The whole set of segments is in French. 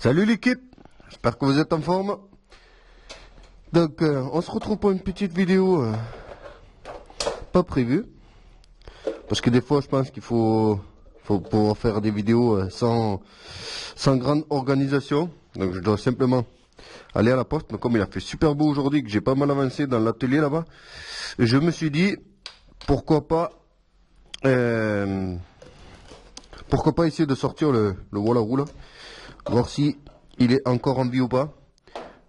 Salut l'équipe, j'espère que vous êtes en forme. Donc on se retrouve pour une petite vidéo pas prévue. Parce que des fois je pense qu'il faut pouvoir faire des vidéos sans grande organisation. Donc je dois simplement aller à la poste. Mais comme il a fait super beau aujourd'hui, que j'ai pas mal avancé dans l'atelier là-bas, je me suis dit pourquoi pas essayer de sortir le Wallaroo là. Voir si il est encore en vie ou pas.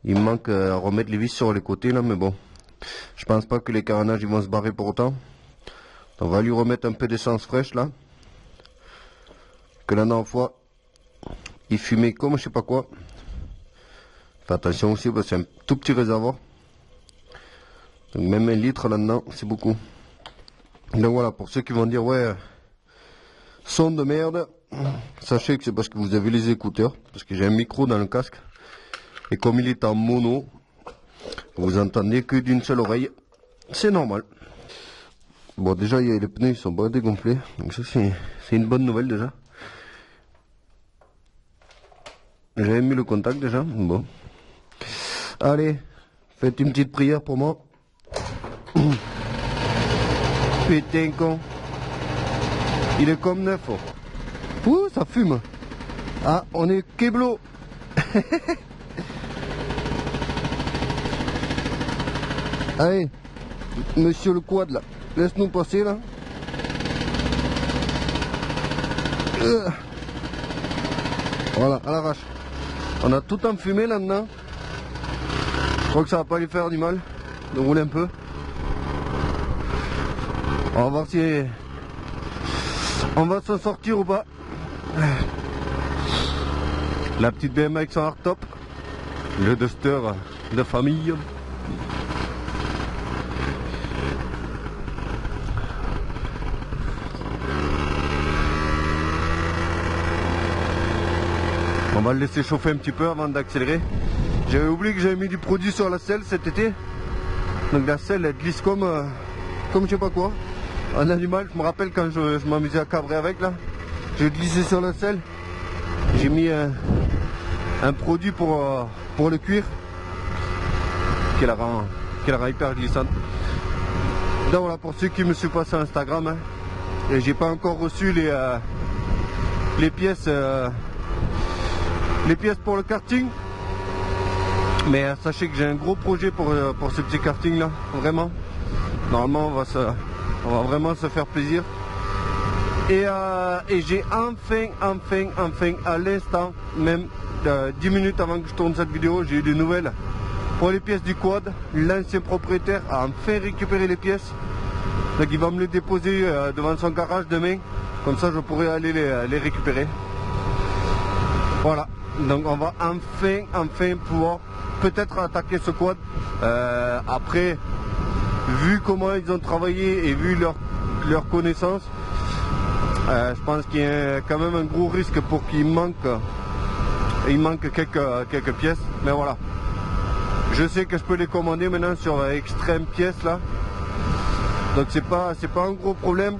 Il me manque à remettre les vis sur les côtés là, mais bon, je pense pas que les carénages ils vont se barrer pour autant. On va lui remettre un peu d'essence fraîche là, que la dernière fois il fumait comme je sais pas quoi. Fais attention aussi parce que c'est un tout petit réservoir, donc même 1 litre là-dedans c'est beaucoup. Donc voilà, pour ceux qui vont dire ouais son de merde, sachez que c'est parce que vous avez les écouteurs, parce que j'ai un micro dans le casque, et comme il est en mono, vous entendez que d'une seule oreille, c'est normal. Bon, déjà les pneus ils sont pas dégonflés, donc ça c'est une bonne nouvelle déjà. J'avais mis le contact déjà, bon. Allez, faites une petite prière pour moi. Putain con. Il est comme neuf. Ouh, ça fume. Ah, on est Keblo. Allez, monsieur le quad là, laisse-nous passer là. Voilà, à l'arrache. On a tout enfumé là-dedans. Je crois que ça va pas lui faire du mal de rouler un peu. On va voir si on va s'en sortir ou pas. La petite BMW avec son hardtop, le Duster de famille. On va le laisser chauffer un petit peu avant d'accélérer. J'avais oublié que j'avais mis du produit sur la selle cet été. Donc la selle elle glisse comme je sais pas quoi. Un animal, je me rappelle quand je m'amusais à cabrer avec là. J'ai glissé sur la selle. J'ai mis un produit pour le cuir qui la rend hyper glissante. Donc voilà, pour ceux qui me suivent pas sur Instagram, hein, et j'ai pas encore reçu les pièces pour le karting. Mais sachez que j'ai un gros projet pour ce petit karting là, vraiment. Normalement on va vraiment se faire plaisir. Et j'ai enfin à l'instant, même 10 minutes avant que je tourne cette vidéo, j'ai eu des nouvelles pour les pièces du quad. L'ancien propriétaire a enfin récupéré les pièces. Donc il va me les déposer devant son garage demain. Comme ça je pourrai aller les récupérer. Voilà, donc on va enfin pouvoir peut-être attaquer ce quad. Après, vu comment ils ont travaillé et vu leur connaissance, je pense qu'il y a quand même un gros risque pour qu'il manque quelques pièces. Mais voilà, je sais que je peux les commander maintenant sur Extreme Pièces là, donc c'est pas un gros problème.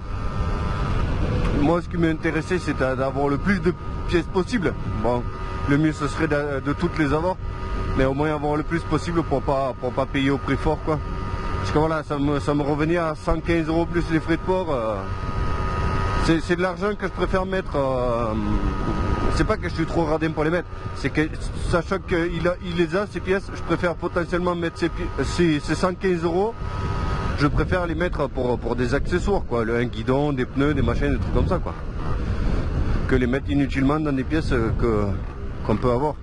Moi ce qui m'intéressait c'est d'avoir le plus de pièces possible. Bon, le mieux ce serait de toutes les avoir, mais au moins avoir le plus possible pour pas payer au prix fort quoi. Parce que voilà, ça me revenait à 115 € plus les frais de port. C'est de l'argent que je préfère mettre. C'est pas que je suis trop radin pour les mettre, c'est que sachant qu'il les a ces pièces, je préfère potentiellement mettre ces 115 €. Je préfère les mettre pour des accessoires quoi, un guidon, des pneus, des machines, des trucs comme ça quoi, que les mettre inutilement dans des pièces qu'on peut avoir.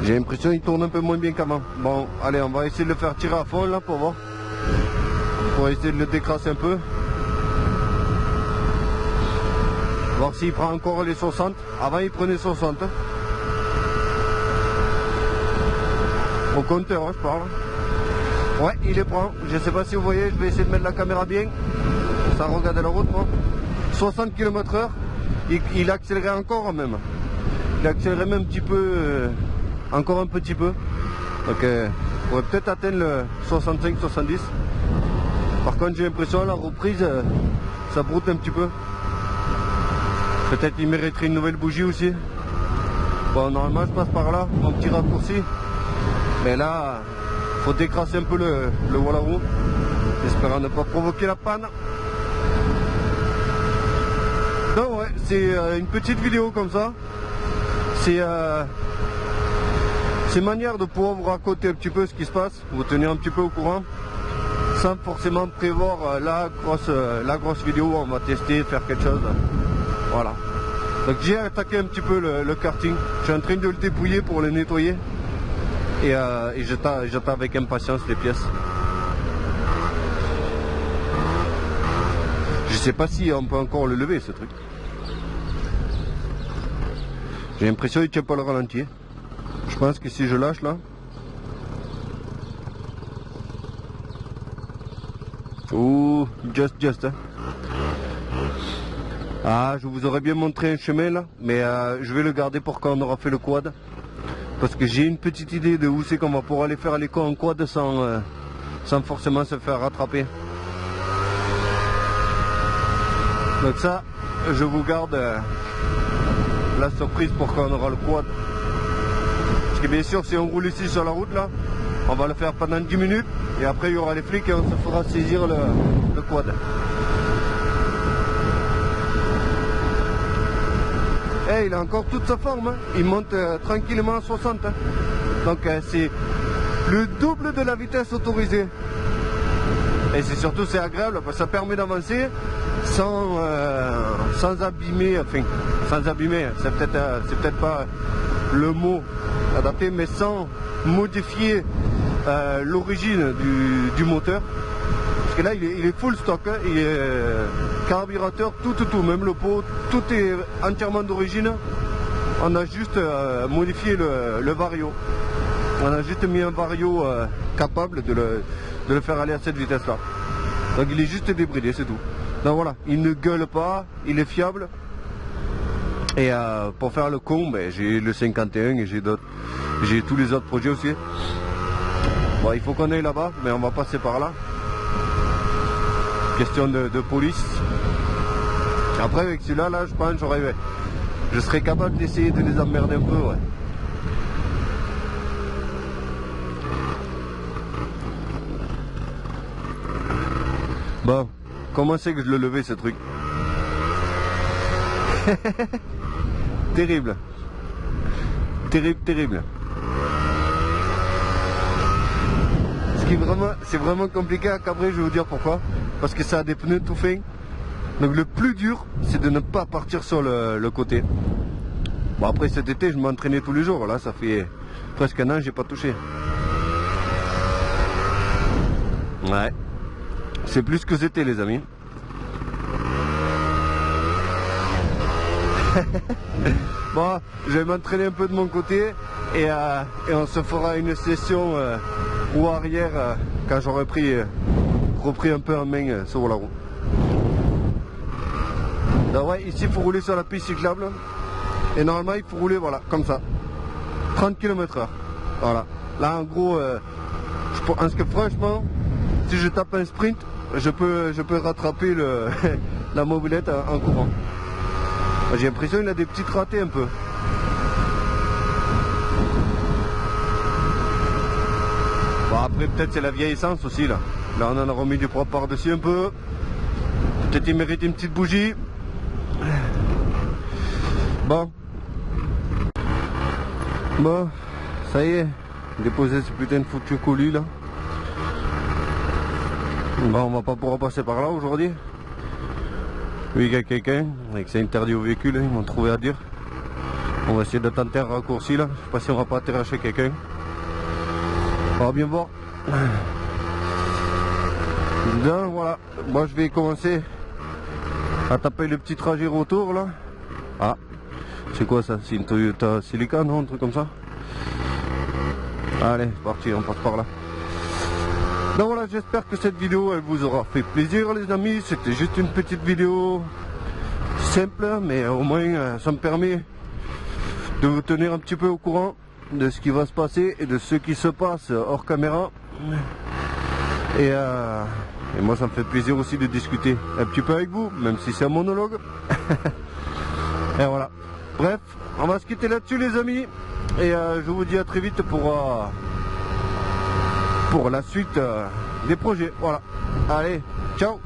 J'ai l'impression qu'il tourne un peu moins bien qu'avant. Bon, allez, on va essayer de le faire tirer à fond là pour voir. Pour essayer de le décrasser un peu. Voir s'il prend encore les 60. Avant il prenait 60. Au compteur, hein, je parle. Ouais, il les prend. Je sais pas si vous voyez, je vais essayer de mettre la caméra bien. Ça regarde la route moi. 60 km/h. Il accélérait encore même. Il accélérait même un petit peu. Encore un petit peu. Donc on pourrait peut-être atteindre le 65-70. Par contre j'ai l'impression à la reprise ça broute un petit peu. Peut-être il mériterait une nouvelle bougie aussi. Bon, normalement je passe par là, mon petit raccourci. Mais là, faut décrasser un peu le Wallaroo, espérant ne pas provoquer la panne. Donc ouais, c'est une petite vidéo comme ça. C'est manière de pouvoir vous raconter un petit peu ce qui se passe, vous tenir un petit peu au courant, sans forcément prévoir la grosse vidéo où on va tester, faire quelque chose. Voilà. Donc j'ai attaqué un petit peu le karting. Je suis en train de le dépouiller pour le nettoyer. Et j'attends avec impatience les pièces. Je sais pas si on peut encore le lever ce truc. J'ai l'impression qu'il tient pas le ralenti. Je pense que si je lâche là. Ouh, just. Hein. Ah, je vous aurais bien montré un chemin là, mais je vais le garder pour quand on aura fait le quad. Parce que j'ai une petite idée de où c'est qu'on va pouvoir aller faire l'écho en quad sans forcément se faire rattraper. Donc ça, je vous garde la surprise pour quand on aura le quad. Parce que bien sûr, si on roule ici sur la route là, on va le faire pendant 10 minutes et après il y aura les flics et on se fera saisir le quad. Hey, il a encore toute sa forme, hein. Il monte tranquillement à 60. Hein. Donc c'est le double de la vitesse autorisée. Et c'est surtout c'est agréable parce que ça permet d'avancer sans abîmer, enfin sans abîmer, c'est peut-être pas le mot adapté, mais sans modifier l'origine du moteur. Parce que là il est full stock, hein. Il est carburateur, tout, même le pot, tout est entièrement d'origine. On a juste modifié le vario. On a juste mis un vario capable de le faire aller à cette vitesse là. Donc il est juste débridé, c'est tout. Donc voilà, il ne gueule pas, il est fiable. Et pour faire le con, ben, j'ai le 51 et j'ai tous les autres projets aussi. Bon, il faut qu'on aille là-bas, mais on va passer par là. Question de police. Après avec celui-là, là, je pense je serais capable d'essayer de les emmerder un peu, ouais. Bon, comment c'est que je le levais ce truc? Terrible. Terrible. C'est vraiment compliqué à cabrer, je vais vous dire pourquoi. Parce que ça a des pneus tout fins. Donc le plus dur, c'est de ne pas partir sur le côté. Bon, après cet été, je m'entraînais tous les jours. Là, ça fait presque un an, j'ai pas touché. Ouais. C'est plus que c'était, les amis. Bon, je vais m'entraîner un peu de mon côté et on se fera une session roue arrière quand j'aurai repris un peu en main sur la roue. Donc ouais, ici il faut rouler sur la piste cyclable et normalement il faut rouler voilà comme ça 30 km/h. Voilà, là en gros parce que franchement si je tape un sprint je peux rattraper la mobilette en courant. J'ai l'impression qu'il a des petites ratées un peu. Bon après peut-être c'est la vieille essence aussi là. Là on en a remis du propre par-dessus un peu. Peut-être il mérite une petite bougie. Bon, ça y est, déposer ce putain de foutu colis là. Bon, on va pas pouvoir passer par là aujourd'hui. Oui, il y a quelqu'un, et que c'est interdit au véhicule, ils m'ont trouvé à dire. On va essayer de tenter un raccourci là, je sais pas si on va pas atterrir chez quelqu'un. On va bien voir. Donc voilà, moi je vais commencer à taper le petit trajet retour là. Ah, c'est quoi ça? C'est une Toyota Celica, non? Un truc comme ça. Allez, c'est parti, on passe par là. Donc voilà, j'espère que cette vidéo elle vous aura fait plaisir les amis. C'était juste une petite vidéo simple, mais au moins ça me permet de vous tenir un petit peu au courant de ce qui va se passer et de ce qui se passe hors caméra. Et moi ça me fait plaisir aussi de discuter un petit peu avec vous, même si c'est un monologue. Et voilà. Bref, on va se quitter là-dessus les amis. Et je vous dis à très vite pour la suite des projets. Voilà. Allez, ciao.